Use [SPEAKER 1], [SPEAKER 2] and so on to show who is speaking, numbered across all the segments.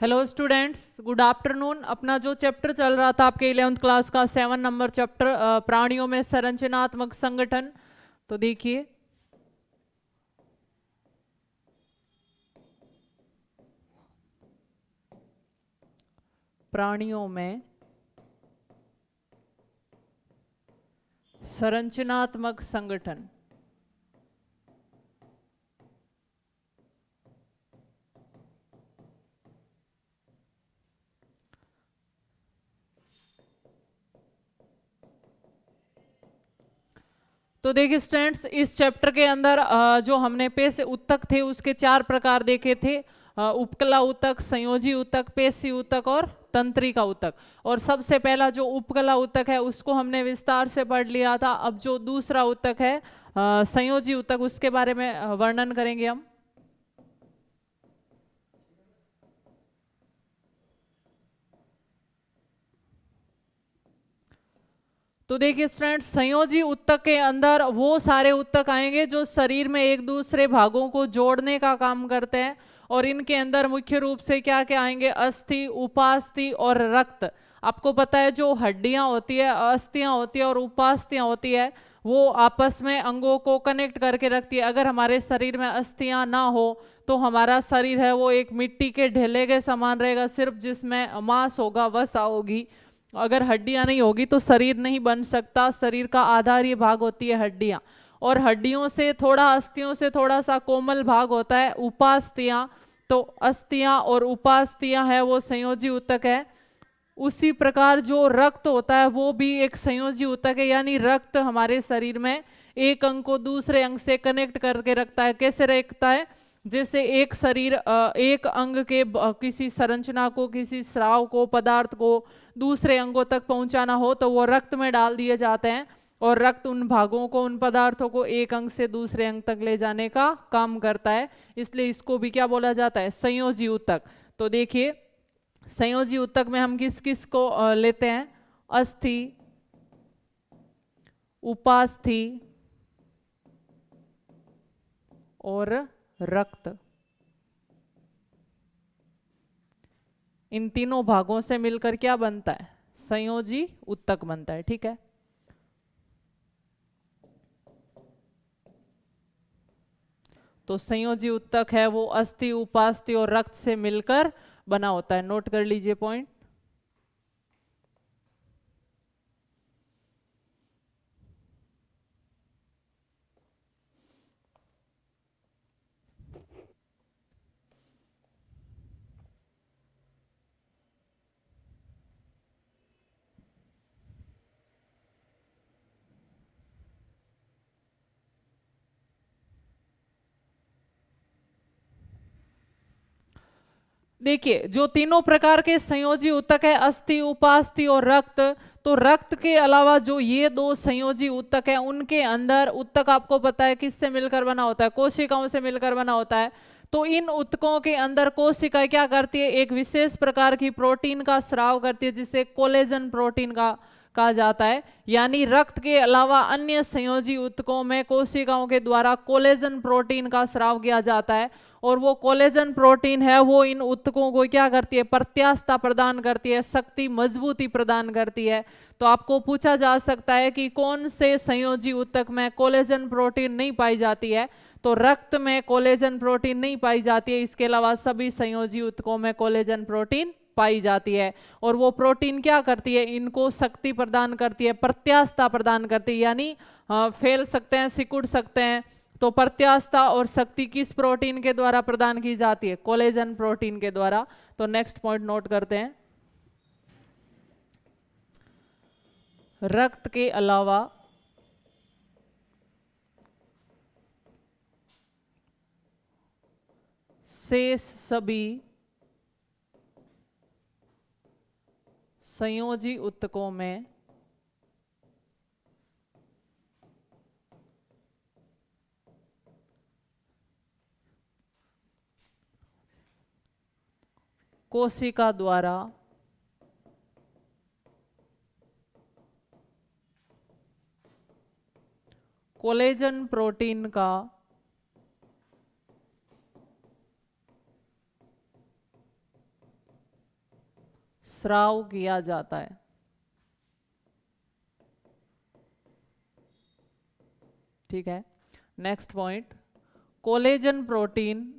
[SPEAKER 1] Hello students, good afternoon. अपना जो chapter चल रहा था आपके 11th क्लास का 7 नंबर चैप्टर प्राणियों में संरचनात्मक संगठन। तो देखिए, प्राणियों में संरचनात्मक संगठन। तो देखिए स्टूडेंट्स, इस चैप्टर के अंदर जो हमने पेश ऊतक थे उसके 4 प्रकार देखे थे। उपकला ऊतक, संयोजी ऊतक, पेशी ऊतक और तंत्रिका ऊतक। और सबसे पहला जो उपकला ऊतक है उसको हमने विस्तार से पढ़ लिया था। अब जो दूसरा ऊतक है संयोजी ऊतक, उसके बारे में वर्णन करेंगे हम। तो देखिए स्टूडेंट्स, संयोजी ऊतक के अंदर वो सारे ऊतक आएंगे जो शरीर में एक दूसरे भागों को जोड़ने का काम करते हैं। और इनके अंदर मुख्य रूप से क्या क्या आएंगे? अस्थि, उपास्थि और रक्त। आपको पता है जो हड्डियां होती है, अस्थियां होती है और उपास्थियां होती है, वो आपस में अंगों को कनेक्ट करके रखती है। अगर हमारे शरीर में अस्थियां ना हो तो हमारा शरीर है वो एक मिट्टी के ढेले के समान रहेगा, सिर्फ जिसमें मांस होगा, वसा होगी। अगर हड्डियां नहीं होगी तो शरीर नहीं बन सकता। शरीर का आधार ये भाग होती है हड्डियां। और हड्डियों से थोड़ा, अस्थियों से थोड़ा सा कोमल भाग होता है उपास्थियां। तो अस्थियां और उपास्थियां है वो संयोजी ऊतक है। उसी प्रकार जो रक्त होता है वो भी एक संयोजी ऊतक है, यानी रक्त हमारे शरीर में एक अंग को दूसरे अंग से कनेक्ट करके रखता है। कैसे रखता है? जैसे एक शरीर एक अंग के किसी संरचना को, किसी स्राव को, पदार्थ को दूसरे अंगों तक पहुंचाना हो तो वो रक्त में डाल दिए जाते हैं। और रक्त उन भागों को, उन पदार्थों को एक अंग से दूसरे अंग तक ले जाने का काम करता है। इसलिए इसको भी क्या बोला जाता है? संयोजी ऊतक। तो देखिए, संयोजी ऊतक में हम किस किस को लेते हैं? अस्थि, उपास्थि और रक्त। इन तीनों भागों से मिलकर क्या बनता है? संयोजी ऊतक बनता है। ठीक है। तो संयोजी ऊतक है वो अस्थि, उपास्थि और रक्त से मिलकर बना होता है। नोट कर लीजिए पॉइंट। देखिए, जो तीनों प्रकार के संयोजी ऊतक है, अस्थि, उपास्थि और रक्त। तो रक्त के अलावा जो ये दो संयोजी ऊतक है उनके अंदर, ऊतक आपको पता है किससे मिलकर बना होता है? कोशिकाओं से मिलकर बना होता है। तो इन ऊतकों के अंदर कोशिका क्या करती है? एक विशेष प्रकार की प्रोटीन का स्राव करती है जिसे कोलेजन प्रोटीन का कहा जाता है। यानी रक्त के अलावा अन्य संयोजी ऊतकों में कोशिकाओं के द्वारा कोलेजन प्रोटीन का स्राव किया जाता है। और वो कोलेजन प्रोटीन है वो इन ऊतकों को क्या करती है? प्रत्यास्थता प्रदान करती है, शक्ति, मजबूती प्रदान करती है। तो आपको पूछा जा सकता है कि कौन से संयोजी ऊतक में कोलेजन प्रोटीन नहीं पाई जाती है? तो रक्त में कोलेजन प्रोटीन नहीं पाई जाती है। इसके अलावा सभी संयोजी ऊतकों में कोलेजन प्रोटीन पाई जाती है। और वो प्रोटीन क्या करती है? इनको शक्ति प्रदान करती है, प्रत्यास्थता प्रदान करती है, यानी फैल सकते हैं, सिकुड़ सकते हैं। तो प्रत्यास्थता और शक्ति किस प्रोटीन के द्वारा प्रदान की जाती है? कोलेजन प्रोटीन के द्वारा। तो नेक्स्ट पॉइंट नोट करते हैं। रक्त के अलावा शेष सभी संयोजी ऊतकों में कोशिका द्वारा कोलेजन प्रोटीन का स्राव किया जाता है। ठीक है, नेक्स्ट पॉइंट, कोलेजन प्रोटीन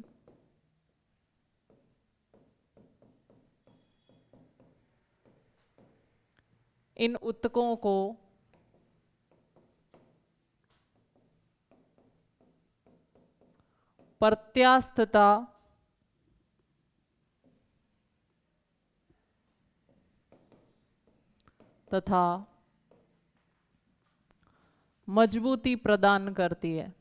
[SPEAKER 1] इन ऊतकों को प्रत्यास्थता तथा मजबूती प्रदान करती है।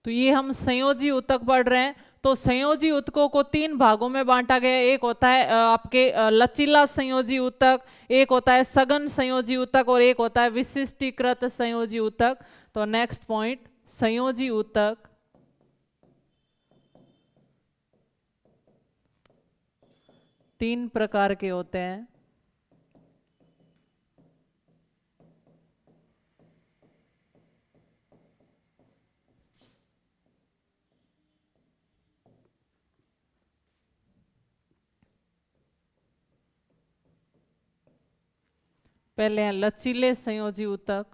[SPEAKER 1] तो ये हम संयोजी ऊतक पढ़ रहे हैं। तो संयोजी ऊतकों को तीन भागों में बांटा गया है। एक होता है आपके लचीला संयोजी ऊतक, एक होता है सघन संयोजी ऊतक और एक होता है विशिष्टीकृत संयोजी ऊतक। तो नेक्स्ट पॉइंट, संयोजी ऊतक तीन प्रकार के होते हैं। पहले हैं लचीले संयोजी ऊतक,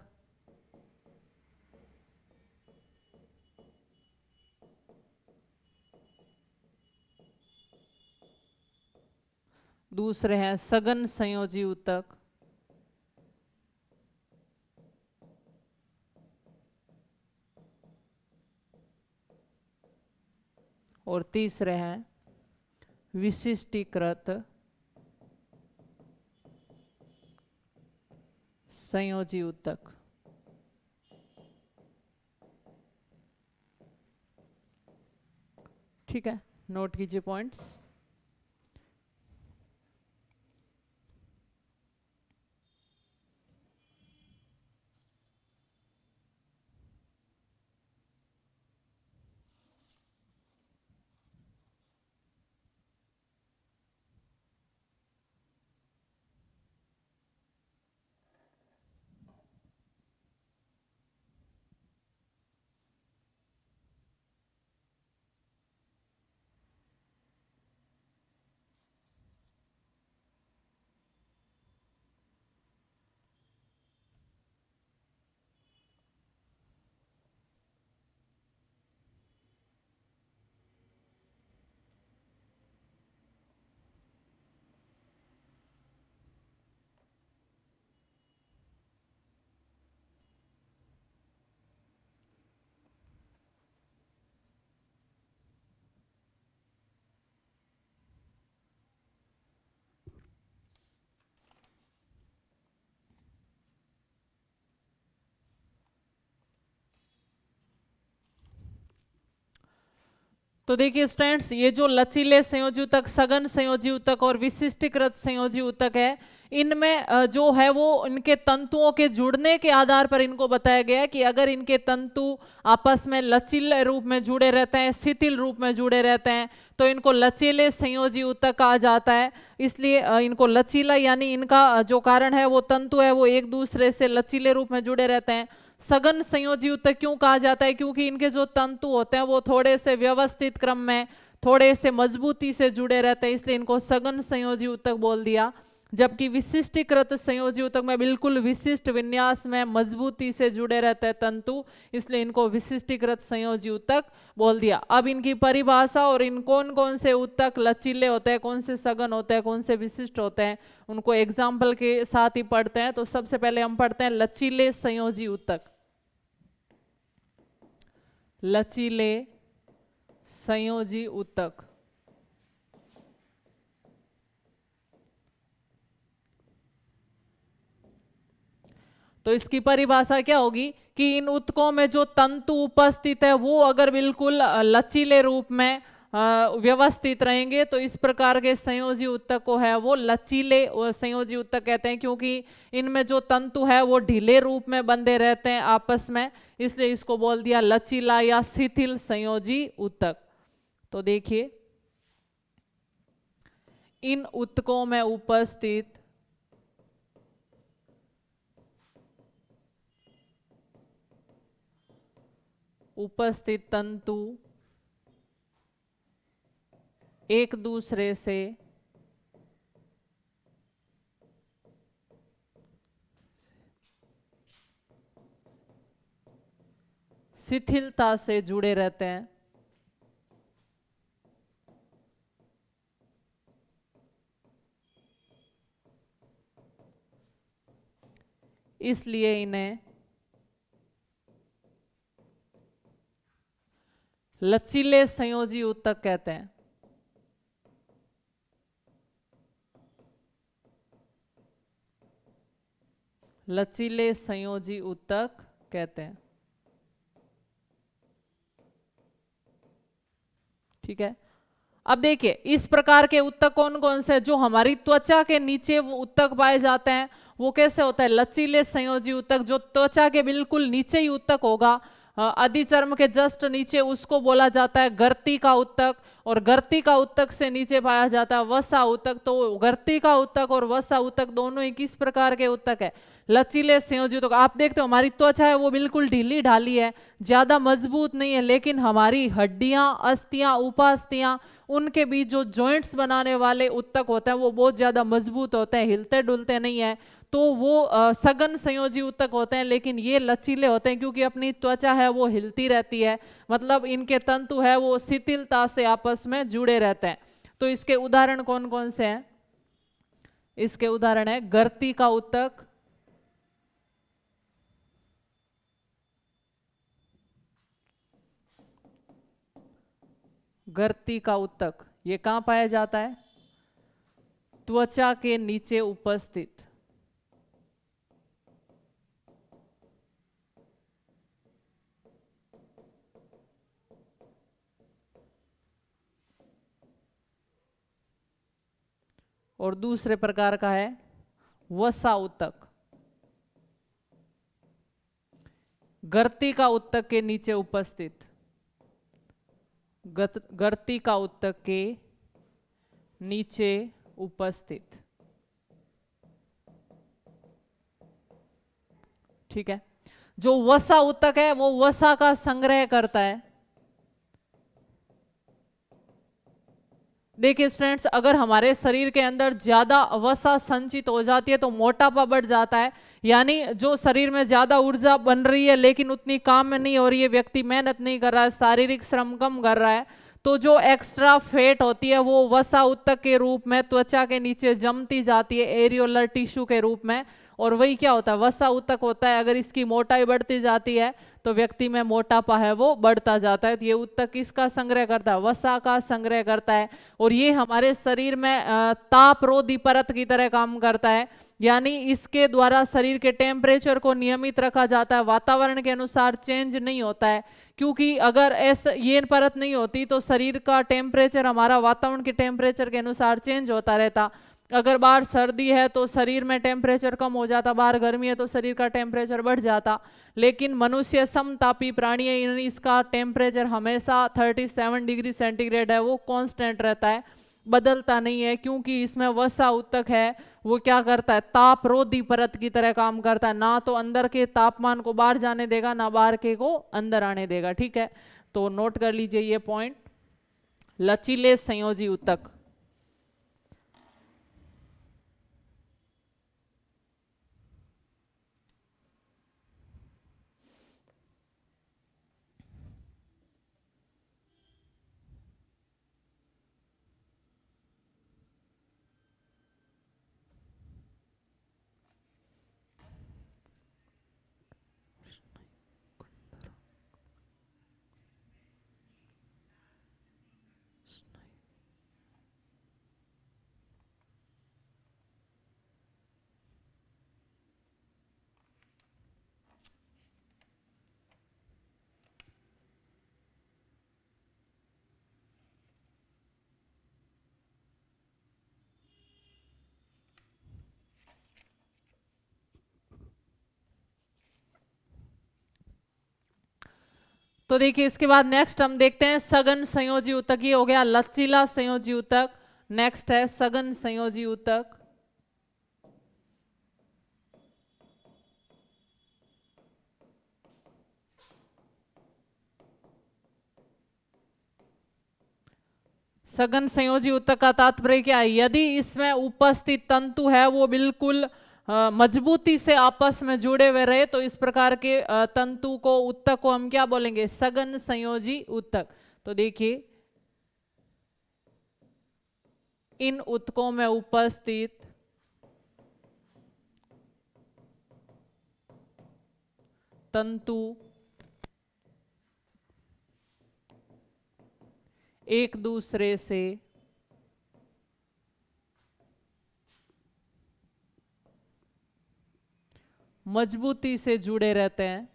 [SPEAKER 1] दूसरे हैं सघन संयोजी ऊतक, और तीसरे हैं विशिष्टीकृत संयोजी ऊतक। ठीक है, नोट कीजिए पॉइंट्स। तो देखिए स्टूडेंट्स, ये जो लचीले संयोजी ऊतक, सघन संयोजी ऊतक और विशिष्टीकृत संयोजी ऊतक है, इनमें जो है वो इनके तंतुओं के जुड़ने के आधार पर इनको बताया गया है कि अगर इनके तंतु आपस में लचीले रूप में जुड़े रहते हैं, शिथिल रूप में जुड़े रहते हैं, तो इनको लचीले संयोजी ऊतक कहा जाता है। इसलिए इनको लचीला यानी इनका जो कारण है वो तंतु है वो एक दूसरे से लचीले रूप में जुड़े रहते हैं। सघन संयोजी ऊतक क्यों कहा जाता है? क्योंकि इनके जो तंतु होते हैं वो थोड़े से व्यवस्थित क्रम में, थोड़े से मजबूती से जुड़े रहते हैं, इसलिए इनको सघन संयोजी ऊतक बोल दिया। जबकि विशिष्टीकृत संयोजी ऊतक में बिल्कुल विशिष्ट विन्यास में मजबूती से जुड़े रहते हैं तंतु, इसलिए इनको विशिष्टीकृत संयोजी ऊतक बोल दिया। अब इनकी परिभाषा और इन कौन कौन से ऊतक लचीले होते हैं, कौन से सघन होते हैं, कौन से विशिष्ट होते हैं, उनको एग्जाम्पल के साथ ही पढ़ते हैं। तो सबसे पहले हम पढ़ते हैं लचीले संयोजी ऊतक। लचीले संयोजी ऊतक तो इसकी परिभाषा क्या होगी कि इन ऊतकों में जो तंतु उपस्थित है वो अगर बिल्कुल लचीले रूप में व्यवस्थित रहेंगे तो इस प्रकार के संयोजी ऊतक को है वो लचीले संयोजी ऊतक कहते हैं, क्योंकि इनमें जो तंतु है वो ढीले रूप में बंधे रहते हैं आपस में, इसलिए इसको बोल दिया लचीला या शिथिल संयोजी ऊतक। तो देखिए इन ऊतकों में उपस्थित तंतु एक दूसरे से शिथिलता से जुड़े रहते हैं, इसलिए इन्हें लचीले संयोजी ऊतक कहते हैं। लचीले संयोजी ऊतक कहते हैं। ठीक है, अब देखिए इस प्रकार के ऊतक कौन कौन से जो हमारी त्वचा के नीचे वो ऊतक पाए जाते हैं, वो कैसे होता है? लचीले संयोजी ऊतक जो त्वचा के बिल्कुल नीचे ही ऊतक होगा, अधिचर्म के जस्ट नीचे, उसको बोला जाता है गर्ती का ऊतक। और गर्ती का ऊतक से नीचे पाया जाता है वसा ऊतक। तो गर्ती का ऊतक और वसा ऊतक दोनों ही किस प्रकार के ऊतक है? लचीले संयोजी ऊतक। आप देखते हो हमारी त्वचा है वो बिल्कुल ढीली ढाली है, ज्यादा मजबूत नहीं है, लेकिन हमारी हड्डियां, अस्थियां, उपास्थियां, उनके बीच जो जॉइंट्स बनाने वाले ऊतक होते हैं वो बहुत ज्यादा मजबूत होते हैं, हिलते डुलते नहीं है। तो वो सघन संयोजी ऊतक होते हैं, लेकिन ये लचीले होते हैं क्योंकि अपनी त्वचा है वो हिलती रहती है, मतलब इनके तंतु है वो शिथिलता से आपस में जुड़े रहते हैं। तो इसके उदाहरण कौन कौन से हैं? इसके उदाहरण है गर्ती का ऊतक, गर्ती का ऊतक ये कहां पाया जाता है? त्वचा के नीचे उपस्थित। और दूसरे प्रकार का है वसा ऊतक, गर्ती का ऊतक के नीचे उपस्थित, गर्ती का ऊतक के नीचे उपस्थित। ठीक है, जो वसा ऊतक है वो वसा का संग्रह करता है। देखिए स्टूडेंट्स, अगर हमारे शरीर के अंदर ज्यादा वसा संचित हो जाती है तो मोटापा बढ़ जाता है, यानी जो शरीर में ज्यादा ऊर्जा बन रही है लेकिन उतनी काम में नहीं हो रही है, व्यक्ति मेहनत नहीं कर रहा है, शारीरिक श्रम कम कर रहा है, तो जो एक्स्ट्रा फैट होती है वो वसा ऊतक के रूप में त्वचा के नीचे जमती जाती है एरियोलर टिश्यू के रूप में, और वही क्या होता है? वसा ऊतक होता है। अगर इसकी मोटाई बढ़ती जाती है तो व्यक्ति में मोटापा है वो बढ़ता जाता है। तो ये ऊतक किसका संग्रह करता है? वसा का संग्रह करता है। और ये हमारे शरीर में तापरोधी परत की तरह काम करता है, यानी इसके द्वारा शरीर के टेम्परेचर को नियमित रखा जाता है, वातावरण के अनुसार चेंज नहीं होता है। क्योंकि अगर ऐसा ये परत नहीं होती तो शरीर का टेम्परेचर हमारा वातावरण के टेम्परेचर के अनुसार चेंज होता रहता। अगर बाहर सर्दी है तो शरीर में टेम्परेचर कम हो जाता, बाहर गर्मी है तो शरीर का टेम्परेचर बढ़ जाता। लेकिन मनुष्य समतापी प्राणी है, इसका टेम्परेचर हमेशा 37 डिग्री सेंटीग्रेड है, वो कांस्टेंट रहता है, बदलता नहीं है, क्योंकि इसमें वसा ऊतक है वो क्या करता है? तापरोधी परत की तरह काम करता है, ना तो अंदर के तापमान को बाहर जाने देगा ना बाहर के को अंदर आने देगा। ठीक है, तो नोट कर लीजिए ये पॉइंट, लचीले संयोजी ऊतक। तो देखिए इसके बाद नेक्स्ट हम देखते हैं सघन संयोजी ऊतक। ये हो गया लचीला संयोजी ऊतक। नेक्स्ट है सघन संयोजी ऊतक। सघन संयोजी ऊतक का तात्पर्य क्या है? यदि इसमें उपस्थित तंतु है वो बिल्कुल मजबूती से आपस में जुड़े हुए रहे तो इस प्रकार के तंतु को, ऊतक को हम क्या बोलेंगे? सघन संयोजी ऊतक। तो देखिए इन ऊतकों में उपस्थित तंतु एक दूसरे से मजबूती से जुड़े रहते हैं।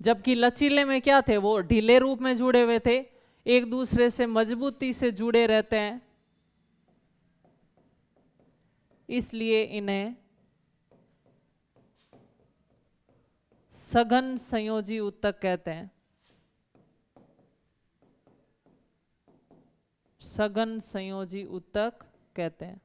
[SPEAKER 1] जबकि लचीले में क्या थे? वो ढीले रूप में जुड़े हुए थे, एक दूसरे से मजबूती से जुड़े रहते हैं, इसलिए इन्हें सघन संयोजी ऊतक कहते हैं। सघन संयोजी ऊतक कहते हैं।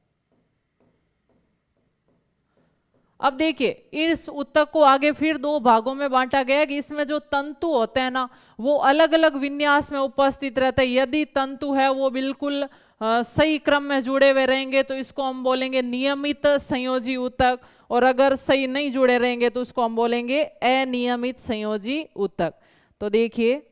[SPEAKER 1] अब देखिए इस ऊतक को आगे फिर दो भागों में बांटा गया कि इसमें जो तंतु होते हैं ना वो अलग अलग विन्यास में उपस्थित रहते हैं। यदि तंतु है वो बिल्कुल सही क्रम में जुड़े हुए रहेंगे तो इसको हम बोलेंगे नियमित संयोजी ऊतक, और अगर सही नहीं जुड़े रहेंगे तो उसको हम बोलेंगे अनियमित संयोजी ऊतक। तो देखिए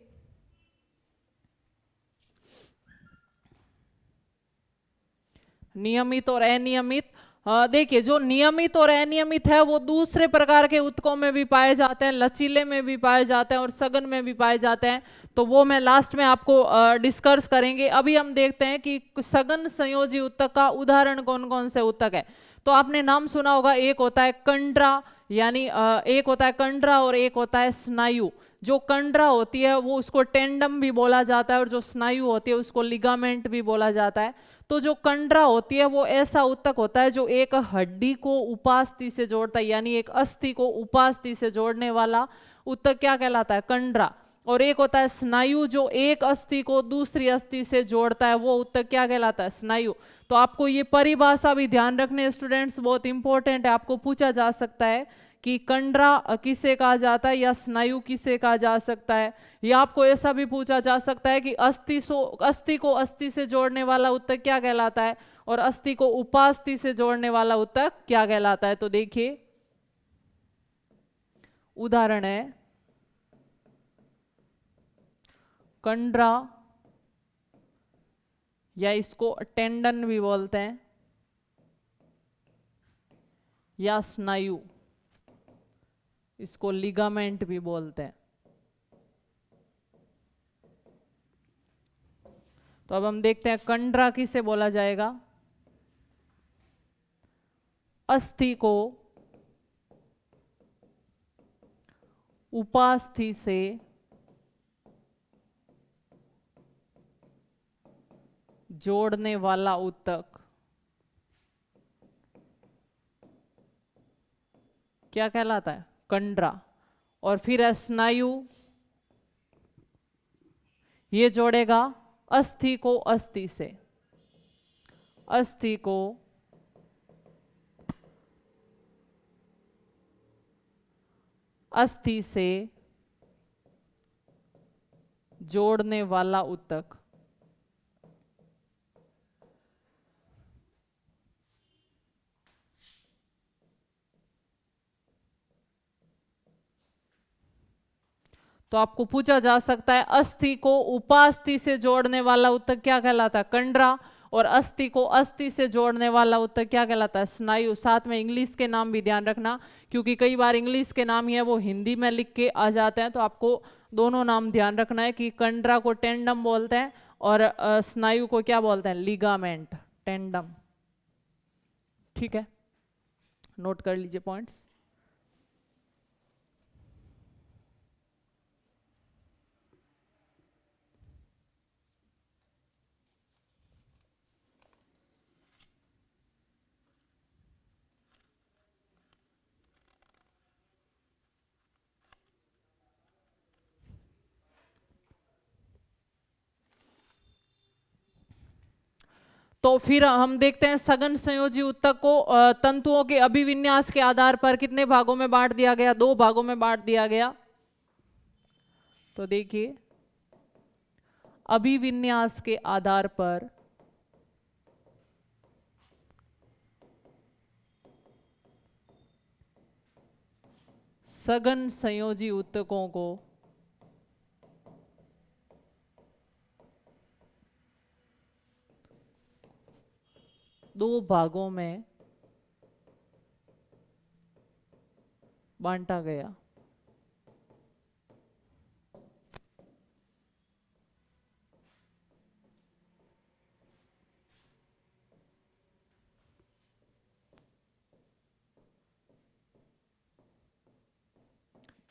[SPEAKER 1] नियमित और अनियमित। देखिए जो नियमित और अनियमित है वो दूसरे प्रकार के ऊतकों में भी पाए जाते हैं, लचीले में भी पाए जाते हैं और सघन में भी पाए जाते हैं। तो वो मैं लास्ट में आपको डिस्कस करेंगे। अभी हम देखते हैं कि सघन संयोजी ऊतक का उदाहरण कौन कौन से ऊतक है। तो आपने नाम सुना होगा, एक होता है कंडरा, यानी एक होता है कंडरा और एक होता है स्नायु। जो कंडरा होती है वो उसको टेंडम भी बोला जाता है और जो स्नायु होती है उसको लिगामेंट भी बोला जाता है। तो जो कंडरा होती है वो ऐसा ऊतक होता है जो एक हड्डी को उपास्थि से जोड़ता है, यानी एक अस्थि को उपास्थि से जोड़ने वाला ऊतक क्या कहलाता है? कंडरा। और एक होता है स्नायु जो एक अस्थि को दूसरी अस्थि से जोड़ता है, वो ऊतक क्या कहलाता है? स्नायु। तो आपको ये परिभाषा भी ध्यान रखने स्टूडेंट्स, बहुत इंपॉर्टेंट है। आपको पूछा जा सकता है कि कंडरा किसे कहा जाता है या स्नायु किसे कहा जा सकता है, या आपको ऐसा भी पूछा जा सकता है कि अस्थि को अस्थि से जोड़ने वाला ऊतक क्या कहलाता है और अस्थि को उपास्थि से जोड़ने वाला ऊतक क्या कहलाता है। तो देखिए उदाहरण है कंडरा, या इसको टेंडन भी बोलते हैं, या स्नायु, इसको लिगामेंट भी बोलते हैं। तो अब हम देखते हैं कंडरा किसे बोला जाएगा? अस्थि को उपास्थि से जोड़ने वाला ऊतक क्या कहलाता है? कंडरा। और फिर स्नायु, ये जोड़ेगा अस्थि को अस्थि से, अस्थि को अस्थि से जोड़ने वाला ऊतक। तो आपको पूछा जा सकता है अस्थि को उपास्थि से जोड़ने वाला ऊतक क्या कहलाता है? कंडरा। और अस्थि को अस्थि से जोड़ने वाला ऊतक क्या कहलाता है? स्नायु। साथ में इंग्लिश के नाम भी ध्यान रखना, क्योंकि कई बार इंग्लिश के नाम ही है वो हिंदी में लिख के आ जाते हैं। तो आपको दोनों नाम ध्यान रखना है कि कंडरा को टेंडम बोलते हैं और स्नायु को क्या बोलते हैं? Ligament, tandem. ठीक है, नोट कर लीजिए पॉइंट्स। तो फिर हम देखते हैं सघन संयोजी ऊतक को तंतुओं के अभिविन्यास के आधार पर कितने भागों में बांट दिया गया, 2 भागों में बांट दिया गया। तो देखिए अभिविन्यास के आधार पर सघन संयोजी ऊतकों को दो भागों में बांटा गया।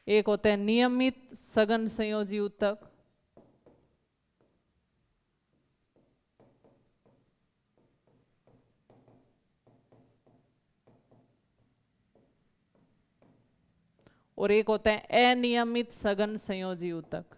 [SPEAKER 1] एक होते हैं नियमित सघन संयोजी ऊतक, और एक होते हैं अनियमित सघन संयोजी ऊतक।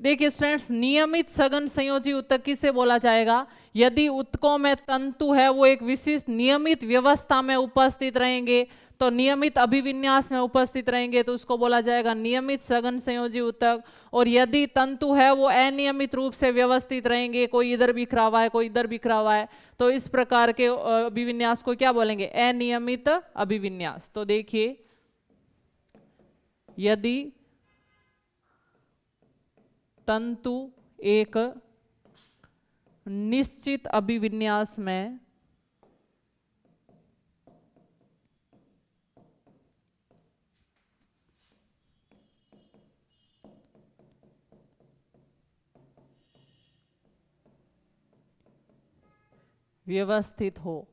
[SPEAKER 1] देखिए स्टूडेंट्स, नियमित सघन संयोजी ऊतक किसे बोला जाएगा? यदि ऊतकों में तंतु है वो एक विशिष्ट नियमित व्यवस्था में उपस्थित रहेंगे, तो नियमित अभिविन्यास में उपस्थित रहेंगे, तो उसको बोला जाएगा नियमित सघन संयोजी ऊतक। और यदि तंतु है वो अनियमित रूप से व्यवस्थित रहेंगे, कोई इधर बिखरा हुआ है कोई इधर बिखरा हुआ है, तो इस प्रकार के अभिविन्यास को क्या बोलेंगे? अनियमित अभिविन्यास। तो देखिए यदि तंतु एक निश्चित अभिविन्यास में व्यवस्थित हो,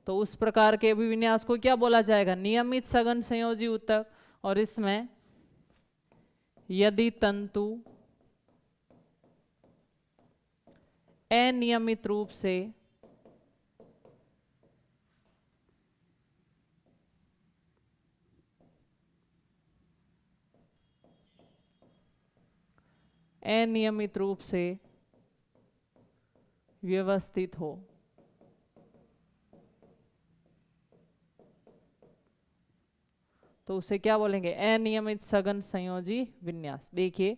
[SPEAKER 1] तो उस प्रकार के अभिविन्यास को क्या बोला जाएगा? नियमित सघन संयोजी ऊतक। और इसमें यदि तंतु अनियमित रूप से व्यवस्थित हो, तो उसे क्या बोलेंगे? अनियमित सघन संयोजी विन्यास। देखिए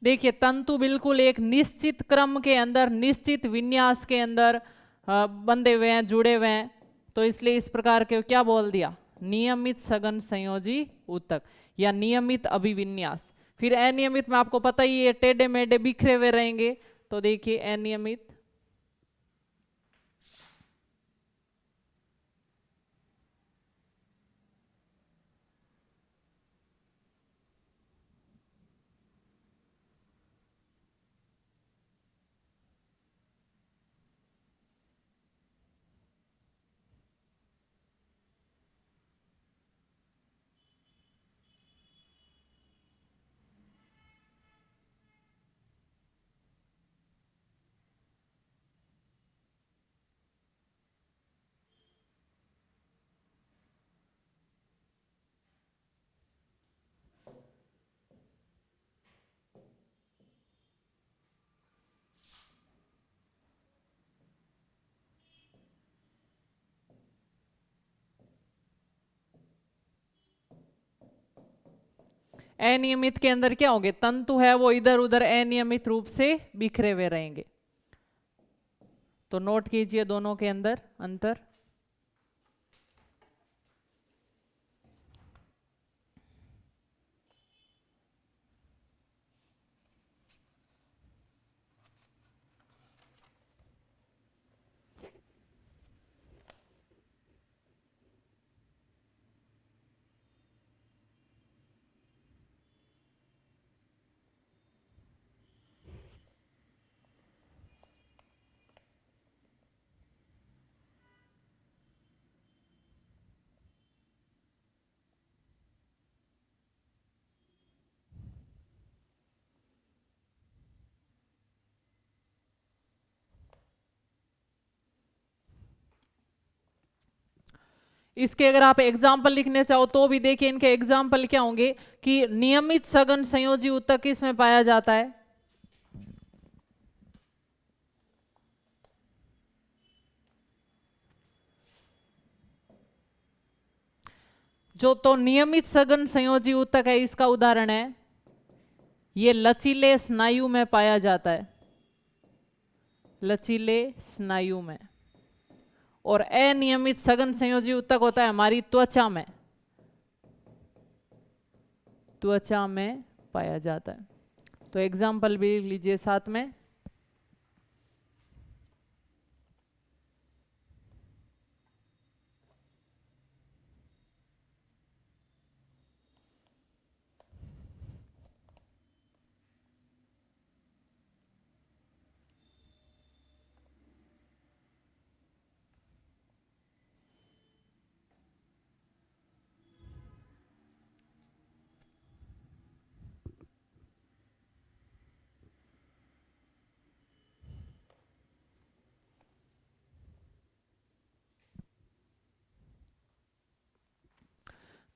[SPEAKER 1] देखिए तंतु बिल्कुल एक निश्चित क्रम के अंदर, निश्चित विन्यास के अंदर बंधे हुए हैं, जुड़े हुए हैं, तो इसलिए इस प्रकार के क्या बोल दिया? नियमित सघन संयोजी ऊतक या नियमित अभिविन्यास। फिर अनियमित में आपको पता ही है, टेढ़े मेढ़े बिखरे हुए रहेंगे, तो देखिए अनियमित अनियमित के अंदर क्या होंगे, तंतु है वो इधर उधर अनियमित रूप से बिखरे हुए रहेंगे। तो नोट कीजिए दोनों के अंदर अंतर। इसके अगर आप एग्जाम्पल लिखने चाहो तो भी देखिए, इनके एग्जाम्पल क्या होंगे कि नियमित सघन संयोजी ऊतक किसमें पाया जाता है, जो तो नियमित सघन संयोजी ऊतक है इसका उदाहरण है ये लचीले स्नायु में पाया जाता है, लचीले स्नायु में। और अनियमित सघन संयोजी ऊतक होता है हमारी त्वचा में, त्वचा में पाया जाता है। तो एग्जाम्पल भी लीजिए साथ में।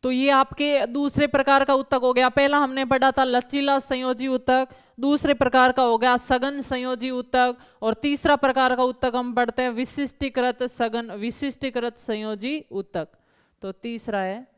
[SPEAKER 1] तो ये आपके दूसरे प्रकार का ऊतक हो गया। पहला हमने पढ़ा था लचीला संयोजी ऊतक, दूसरे प्रकार का हो गया सघन संयोजी ऊतक, और तीसरा प्रकार का ऊतक हम पढ़ते हैं विशिष्टीकृत सघन विशिष्टीकृत संयोजी ऊतक। तो तीसरा है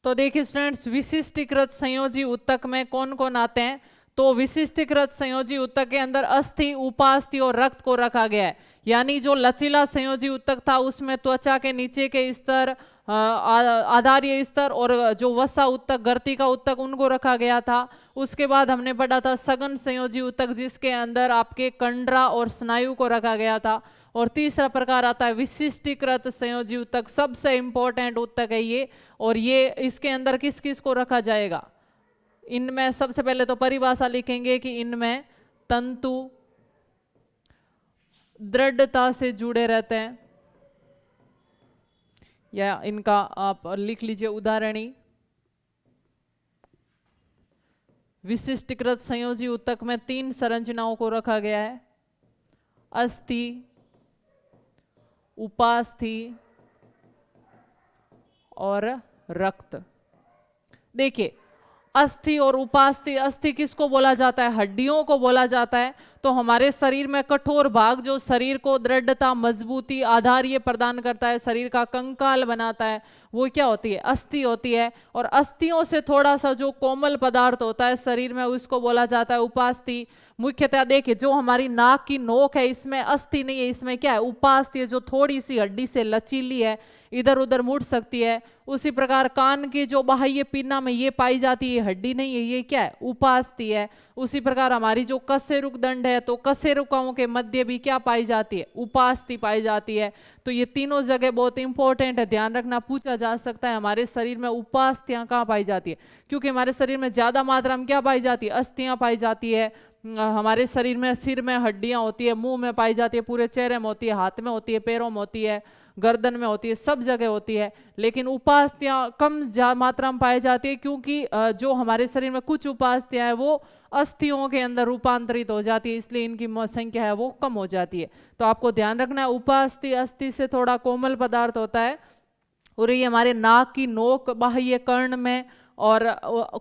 [SPEAKER 1] तो देखिए स्टूडेंट्स, विशिष्टीकृत संयोजी ऊतक में कौन कौन आते हैं। तो विशिष्टीकृत संयोजी ऊतक के अंदर अस्थि, उपास्थि और रक्त को रखा गया है। यानी जो लचीला संयोजी ऊतक था उसमें त्वचा के नीचे के स्तर, आधारीय स्तर और जो वसा ऊतक, गर्ती का ऊतक, उनको रखा गया था। उसके बाद हमने पढ़ा था सघन संयोजी ऊतक जिसके अंदर आपके कंडरा और स्नायु को रखा गया था। और तीसरा प्रकार आता है विशिष्टीकृत संयोजी ऊतक, सबसे इंपॉर्टेंट ऊतक है ये। और ये इसके अंदर किस किस को रखा जाएगा, इनमें सबसे पहले तो परिभाषा लिखेंगे कि इनमें तंतु दृढ़ता से जुड़े रहते हैं, या इनका आप लिख लीजिए उदाहरणी। विशिष्टीकृत संयोजी ऊतक में 3 संरचनाओं को रखा गया है, अस्थि, उपास्थि और रक्त। देखिए अस्थि और उपास्थि, अस्थि किसको बोला जाता है, हड्डियों को बोला जाता है। तो हमारे शरीर में कठोर भाग जो शरीर को दृढ़ता, मजबूती, आधार ये प्रदान करता है, शरीर का कंकाल बनाता है, वो क्या होती है, अस्थि होती है। और अस्थियों से थोड़ा सा जो कोमल पदार्थ होता है शरीर में उसको बोला जाता है उपास्थि। मुख्यतः देखिए जो हमारी नाक की नोक है इसमें अस्थि नहीं है, इसमें क्या है, उपास्थि है, जो थोड़ी सी हड्डी से लचीली है, इधर उधर मुड़ सकती है। उसी प्रकार कान की जो बाह्य पीना में ये पाई जाती है, हड्डी नहीं है, ये क्या है, उपास्थि है। उसी प्रकार हमारी जो कशेरुक दंड है, तो कशेरुकों के मध्य भी क्या पाई जाती है, उपास्थि पाई जाती है। तो ये तीनों जगह बहुत इंपॉर्टेंट है, ध्यान रखना, पूछा जा सकता है हमारे शरीर में उपास्थियां कहाँ पाई जाती है, क्योंकि हमारे शरीर में ज्यादा मात्रा में क्या पाई जाती है, अस्थियां पाई जाती है। हमारे शरीर में सिर में हड्डियां होती है, मुंह में पाई जाती है, पूरे चेहरे में होती है, हाथ में होती है, पैरों में होती है, गर्दन में होती है, सब जगह होती है, लेकिन उपास्थियां कम मात्रा में पाई जाती है, क्योंकि जो हमारे शरीर में कुछ उपास्थियां है वो अस्थियों के अंदर रूपांतरित हो जाती है, इसलिए इनकी संख्या है वो कम हो जाती है। तो आपको ध्यान रखना है, उपास्थि अस्थि से थोड़ा कोमल पदार्थ होता है, और ये हमारे नाक की नोक, बाह्य कर्ण में और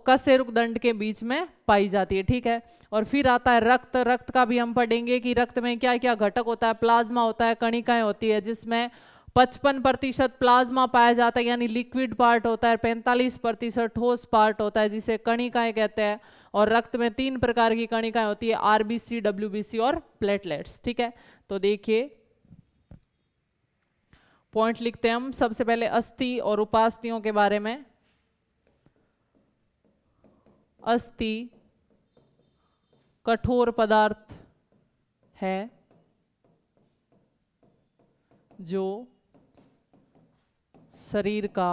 [SPEAKER 1] कशेरुक दंड के बीच में पाई जाती है। ठीक है, और फिर आता है रक्त। रक्त का भी हम पढ़ेंगे कि रक्त में क्या क्या घटक होता है। प्लाज्मा होता है, कणिकाएं होती है, जिसमें 55% प्लाज्मा पाया जाता है, यानी लिक्विड पार्ट होता है, 45% ठोस पार्ट होता है जिसे कणिकाएं कहते हैं। और रक्त में 3 प्रकार की कणिकाएं होती है, आरबीसी, डब्ल्यूबीसी और प्लेटलेट्स। ठीक है, तो देखिए पॉइंट लिखते हैं हम। सबसे पहले अस्थि और उपास्थियों के बारे में। अस्थि कठोर पदार्थ है जो शरीर का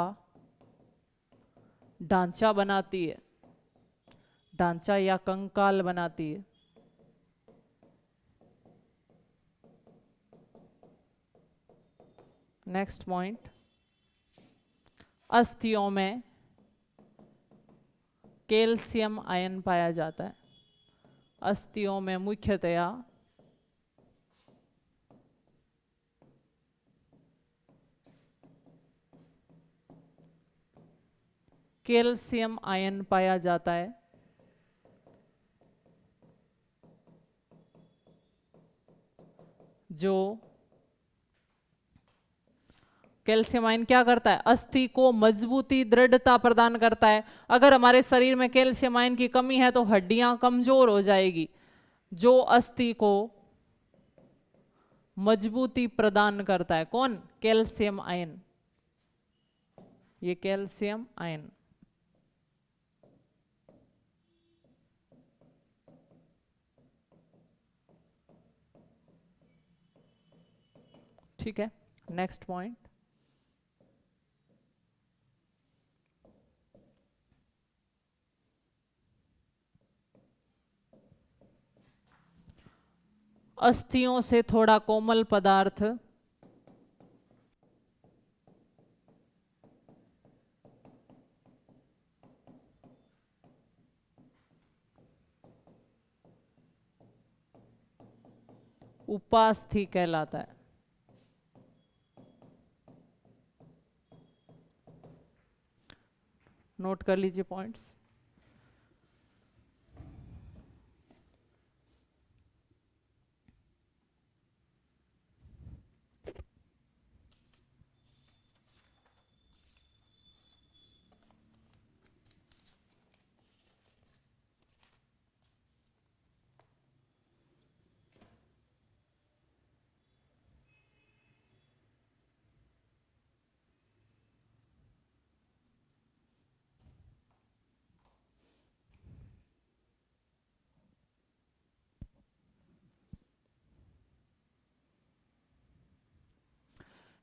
[SPEAKER 1] ढांचा बनाती है, ढांचा या कंकाल बनाती है। नेक्स्ट पॉइंट, अस्थियों में कैल्शियम आयन पाया जाता है। अस्थियों में मुख्यतया कैल्शियम आयन पाया जाता है, जो कैल्शियम आयन क्या करता है, अस्थि को मजबूती, दृढ़ता प्रदान करता है। अगर हमारे शरीर में कैल्शियम आयन की कमी है तो हड्डियां कमजोर हो जाएगी। जो अस्थि को मजबूती प्रदान करता है, कौन, कैल्शियम आयन, ये कैल्शियम आयन। ठीक है, नेक्स्ट पॉइंट, अस्थियों से थोड़ा कोमल पदार्थ उपास्थि कहलाता है। नोट कर लीजिए पॉइंट्स।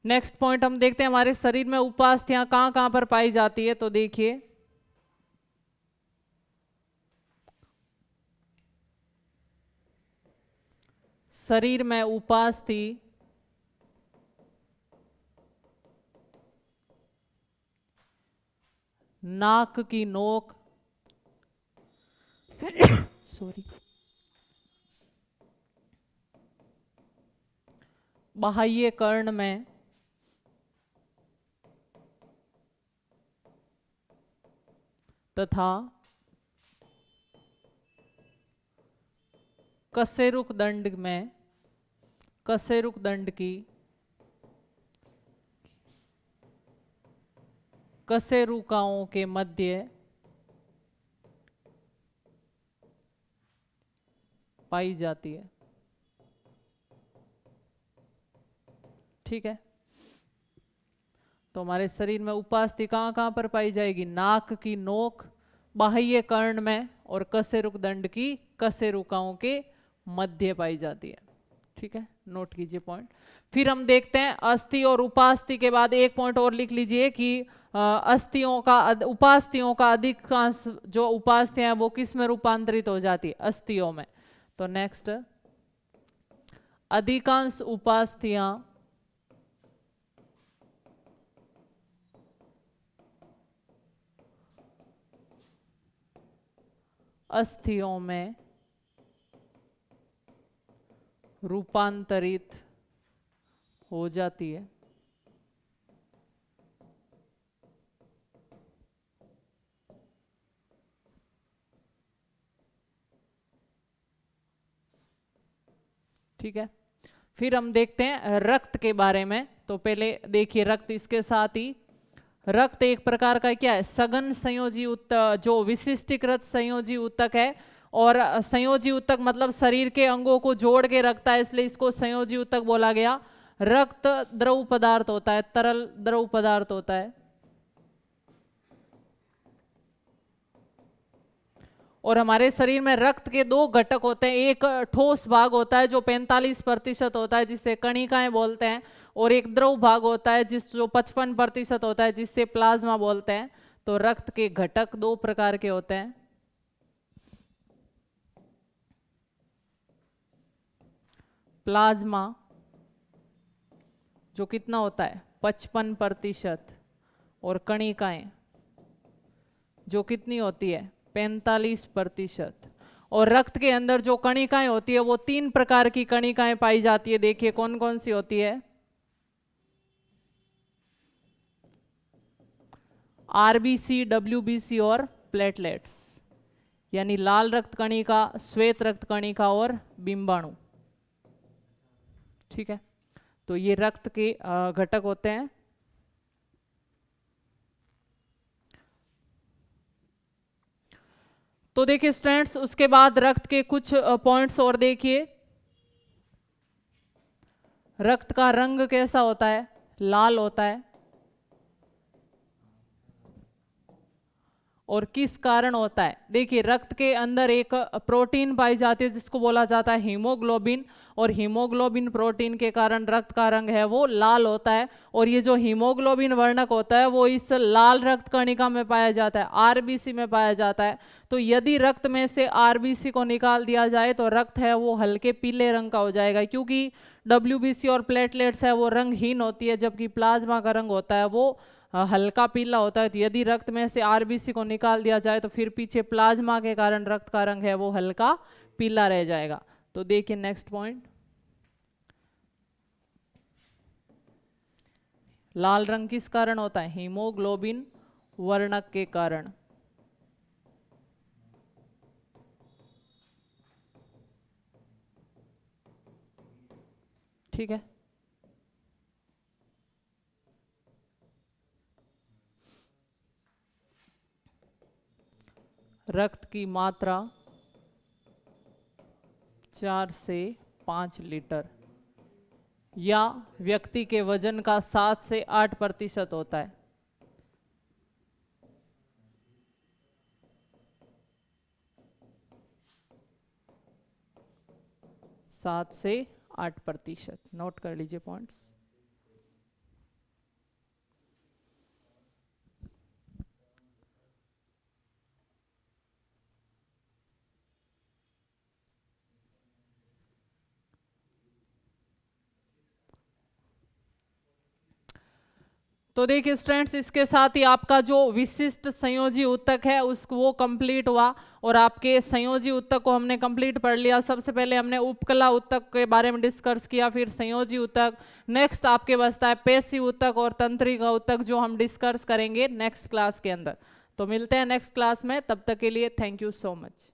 [SPEAKER 1] नेक्स्ट पॉइंट हम देखते हैं, हमारे शरीर में उपास्थियां कहां कहां पर पाई जाती है। तो देखिए, शरीर में उपास्थि नाक की नोक सॉरी, बाह्य कर्ण में तथा कशेरुक दंड में, कशेरुक दंड की कशेरुकाओं के मध्य पाई जाती है। ठीक है, तो हमारे शरीर में उपास्थि कहां कहां पर पाई जाएगी, नाक की नोक, बाह्य कर्ण में और कशेरुक दंड की कशेरुकाओं के मध्य पाई जाती है। ठीक है, नोट कीजिए पॉइंट। फिर हम देखते हैं अस्थि और उपास्थि के बाद एक पॉइंट और लिख लीजिए कि अस्थियों का, उपास्थियों का अधिकांश जो उपास्थियां हैं वो किस में रूपांतरित हो जाती है, अस्थियों में। तो नेक्स्ट, अधिकांश उपास्थियां अस्थियों में रूपांतरित हो जाती है। ठीक है, फिर हम देखते हैं रक्त के बारे में। तो पहले देखिए रक्त, इसके साथ ही रक्त एक प्रकार का क्या है, सघन संयोजी ऊतक, जो विशिष्टीकृत संयोजी ऊतक है। और संयोजी ऊतक मतलब शरीर के अंगों को जोड़ के रखता है, इसलिए इसको संयोजी ऊतक बोला गया। रक्त द्रव पदार्थ होता है, तरल द्रव पदार्थ होता है। और हमारे शरीर में रक्त के दो घटक होते हैं, एक ठोस भाग होता है जो 45% होता है जिसे कणिकाएं बोलते हैं, और एक द्रव भाग होता है जो 55% होता है जिससे प्लाज्मा बोलते हैं। तो रक्त के घटक दो प्रकार के होते हैं। प्लाज्मा जो कितना होता है 55%, और कणिकाएं जो कितनी होती है 45%। और रक्त के अंदर जो कणिकाएं होती है वो 3 प्रकार की कणिकाएं पाई जाती है। देखिए कौन कौन सी होती है। आरबीसी, डब्ल्यूबीसी और प्लेटलेट्स, यानी लाल रक्त कणिका, श्वेत रक्त कणिका और बिंबाणु। ठीक है, तो ये रक्त के घटक होते हैं। तो देखिए स्टूडेंट्स, उसके बाद रक्त के कुछ पॉइंट्स और देखिए। रक्त का रंग कैसा होता है, लाल होता है। और किस कारण होता है, देखिए रक्त के अंदर एक प्रोटीन पाई जाती है जिसको बोला जाता है हीमोग्लोबिन, और हीमोग्लोबिन प्रोटीन के कारण रक्त का रंग है वो लाल होता है। और ये जो हीमोग्लोबिन वर्णक होता है वो इस लाल रक्त कणिका में पाया जाता है, आरबीसी में पाया जाता है। तो यदि रक्त में से आरबीसी को निकाल दिया जाए तो रक्त है वो हल्के पीले रंग का हो जाएगा, क्योंकि डब्ल्यूबीसी और प्लेटलेट्स है वो रंगहीन होती है, जबकि प्लाज्मा का रंग होता है वो हल्का पीला होता है। तो यदि रक्त में से आरबीसी को निकाल दिया जाए तो फिर पीछे प्लाज्मा के कारण रक्त का रंग है वो हल्का पीला रह जाएगा। तो देखिए नेक्स्ट पॉइंट, लाल रंग किस कारण होता है, हीमोग्लोबिन वर्णक के कारण। ठीक है, रक्त की मात्रा 4 से 5 लीटर या व्यक्ति के वजन का 7 से 8% होता है। 7 से 8%, नोट कर लीजिए पॉइंट्स। तो देखिए स्टूडेंट्स, इसके साथ ही आपका जो विशिष्ट संयोजी ऊतक है उसको वो कंप्लीट हुआ, और आपके संयोजी ऊतक को हमने कंप्लीट पढ़ लिया। सबसे पहले हमने उपकला ऊतक के बारे में डिस्कस किया, फिर संयोजी ऊतक। नेक्स्ट आपके बचता है पेशी ऊतक और तंत्रिका ऊतक, जो हम डिस्कस करेंगे नेक्स्ट क्लास के अंदर। तो मिलते हैं नेक्स्ट क्लास में, तब तक के लिए थैंक यू सो मच।